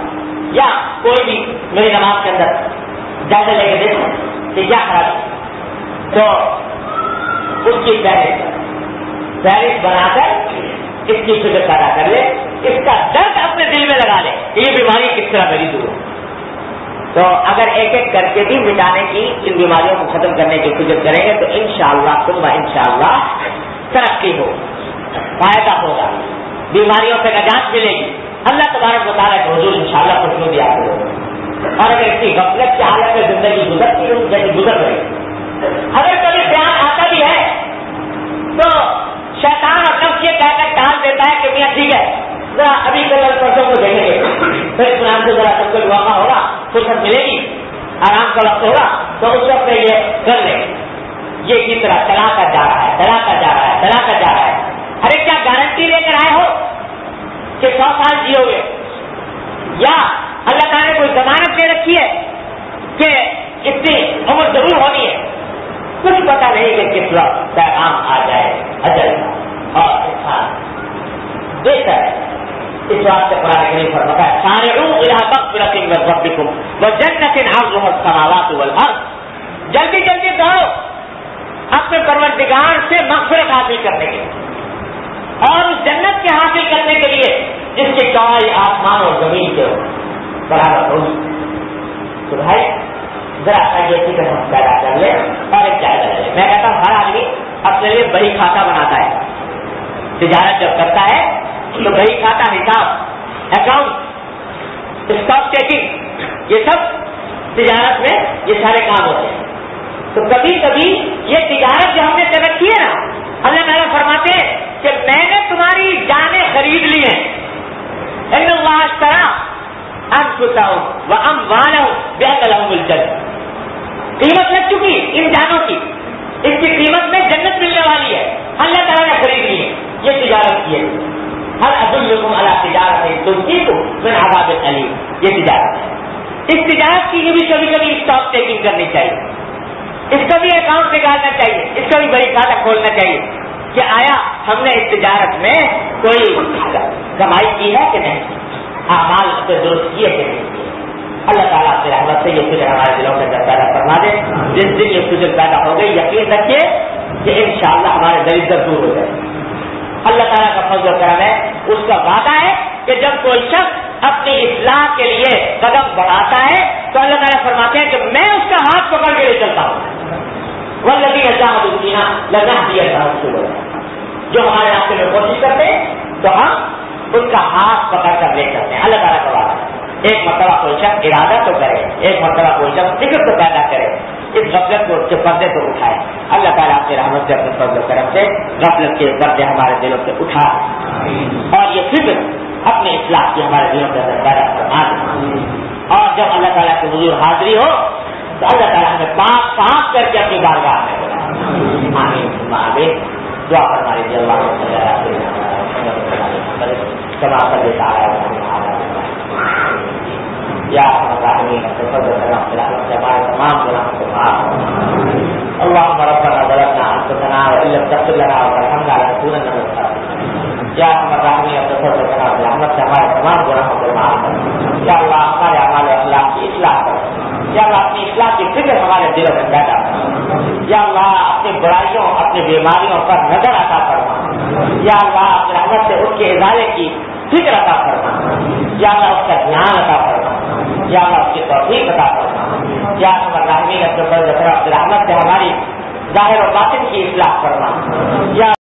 یا کوئی بھی میری نماز کے اندر جائزہ لے کے دیکھو کہ کیا خرابی. تو اس کی فہرست بنا کر اس کی فکر پیدا کر لے, اس کا درد اپنے دل میں لگا لے کہ یہ بیماری کس طرح میری دور ہو. تو اگر ایک ایک کر کے بھی مٹانے کی, ان بیماریوں کو ختم کرنے کی فکر کریں گے تو انشاءاللہ ثم انشاءاللہ ترقی ہو, فائدہ ہوگا, بیماریوں سے نجات ملے گی. اللہ تبارک و تعالیٰ کے حضور انشاءاللہ خوشنودی آپ کو. اور اگر اس کی غفلت کی حالت میں زندگی گزرتی ہے جیسے گزر رہی, اگر کبھی خیال آتا بھی ہے تو شیطان اور نفس یہ کہہ کر ٹال دیتا ہے کہ میاں ٹھیک ہے ذرا ابھی کل پرسوں کو دیکھیں گے, پھر اس نام سے ذرا سب کو موقع ہوگا, فرصت ملے گی, آرام کا وقت ہوگا تو اس وقت میں یہ کر لیں. یہ اسی طرح چلا کر جا رہا ہے, چلا کر جا رہا ہے, چلا کر جا رہا ہے. ارے کیا گارنٹی لے کر آئے ہو کہ 100 سال جیو گے, یا اللہ تعالیٰ نے کوئی ضمانت دے رکھی ہے کہ اتنی عمر ضرور ہونی ہے. کچھ پتہ نہیں کہ کس وقت پیغام آ جائے اجل کا, اور انسان بہتر ہے. اس بات سے قرآن کریم فرماتا ہے سارعوا الی مغفرۃ من ربکم وجنۃ عرضها السماوات والارض پروردگار سے مغفرت حاصل کرنے کے لیے اور اس جنت کے حاصل کرنے کے لیے جس کی چوڑائی آسمان اور زمین کے برابر ہوگی. تو بھائی ذرا سا یہ فکر ہم پیدا کر لیں اور ایک جائزہ لے لیں. میں کہتا ہوں ہر آدمی اپنے لیے بہی کھاتا بناتا ہے. تجارت جب کرتا ہے تو بہی کھاتا, حساب, اکاؤنٹ, اسٹاک ٹیکنگ, یہ سب تجارت میں یہ سارے کام ہوتے ہیں. تو کبھی کبھی یہ تجارت جو ہم نے طے کی ہے نا, اللہ تعالیٰ فرماتے ہیں کہ میں نے تمہاری جانیں خرید لی ہیں. ان اللہ اشترى انفسهم واموالهم بان لهم الجنة. قیمت لگ چکی ان جانوں کی, اس کی قیمت میں جنت ملنے والی ہے. اللہ تعالیٰ نے خرید لی ہے. یہ تجارت کی ہے. هل ادلكم على تجارة تنجيكم من عذاب أليم. یہ تجارت ہے. اس تجارت کی بھی کبھی کبھی اسٹاک ٹیکنگ کرنی چاہیے, اس کا بھی اکاؤنٹ نکالنا چاہیے, اس کا بھی بڑی کھاتا کھولنا چاہیے کہ آیا ہم نے اس تجارت میں کوئی کمائی کی ہے کہ نہیں, اعمال سے درست کیے کہ نہیں کیے. اللہ تعالیٰ سے رحمت سے یہ فکر ہمارے دلوں کے اندر پیدا فرما دے. جس دن یہ فکر پیدا ہو گئی یقین رکھیے کہ انشاءاللہ ہمارے دریدر دور ہو جائے. اللہ تعالیٰ کا فضل و کرم ہے, اس کا وعدہ ہے کہ جب کوئی شخص اپنی اصلاح کے لیے قدم بڑھاتا ہے تو اللہ تعالیٰ فرماتے ہیں کہ میں اس کا ہاتھ پکڑ کے لے چلتا ہوں. والذین جاہدوا فینا لنہدینہم سبلنا. جو ہمارے راستے میں کوشش کرتے ہیں تو ہم ان کا ہاتھ پکڑ کر لے چلتے ہیں. اللہ تعالیٰ کا وعدہ ہے. ایک مرتبہ کوئی شخص ارادہ تو کرے, ایک مرتبہ کوئی شخص فکر تو پیدا کرے, اس غفلت کو کے پردے کو اٹھائے. اللہ تعالیٰ کی رحمت سے اپنے فضل و کرم سے غفلت کے پردے ہمارے دلوں سے اٹھا اور یہ فکر اپنے اصلاح کی ہمارے دلوں کے اندر پیدا فرما دے. اور جب اللہ تعالیٰ کی حضور حاضری ہو تو اللہ تعالیٰ ہمیں پاک صاف کر کے اپنی بارگاہ میں بلائے. آمین آمین. دعا فرما لیجیے. اللہ کما صلی یا الراحمین فضل کرم سے ہمارے تمام گناہوں کو معاف. اللهم ربنا ظلمنا انفسنا وان لم تغفر لنا وترحمنا لنكونن من الخاسرين. یا الراحمین فضل کرم سے ہمارے تمام گناہوں کو معاف کر. یا اللہ ہمارے اعمال و اخلاق کی اصلاح کر. یا اللہ اپنی اصلاح کی فکر ہمارے دلوں میں پیدا کر. یا اللہ اپنی برائیوں اپنی بیماریوں پر نظر عطا فرما. یا اللہ اپنی رحمت سے اس کے ازالے کی فکر عطا فرما. یا اللہ اس کا دھیان عطا فرما. یا اللہ اس کی توفیق عطا فرما. یا الراحمین اپنے فضل و کرم سے رحمت سے ہماری ظاہر و باطن کی اصلاح فرما. یا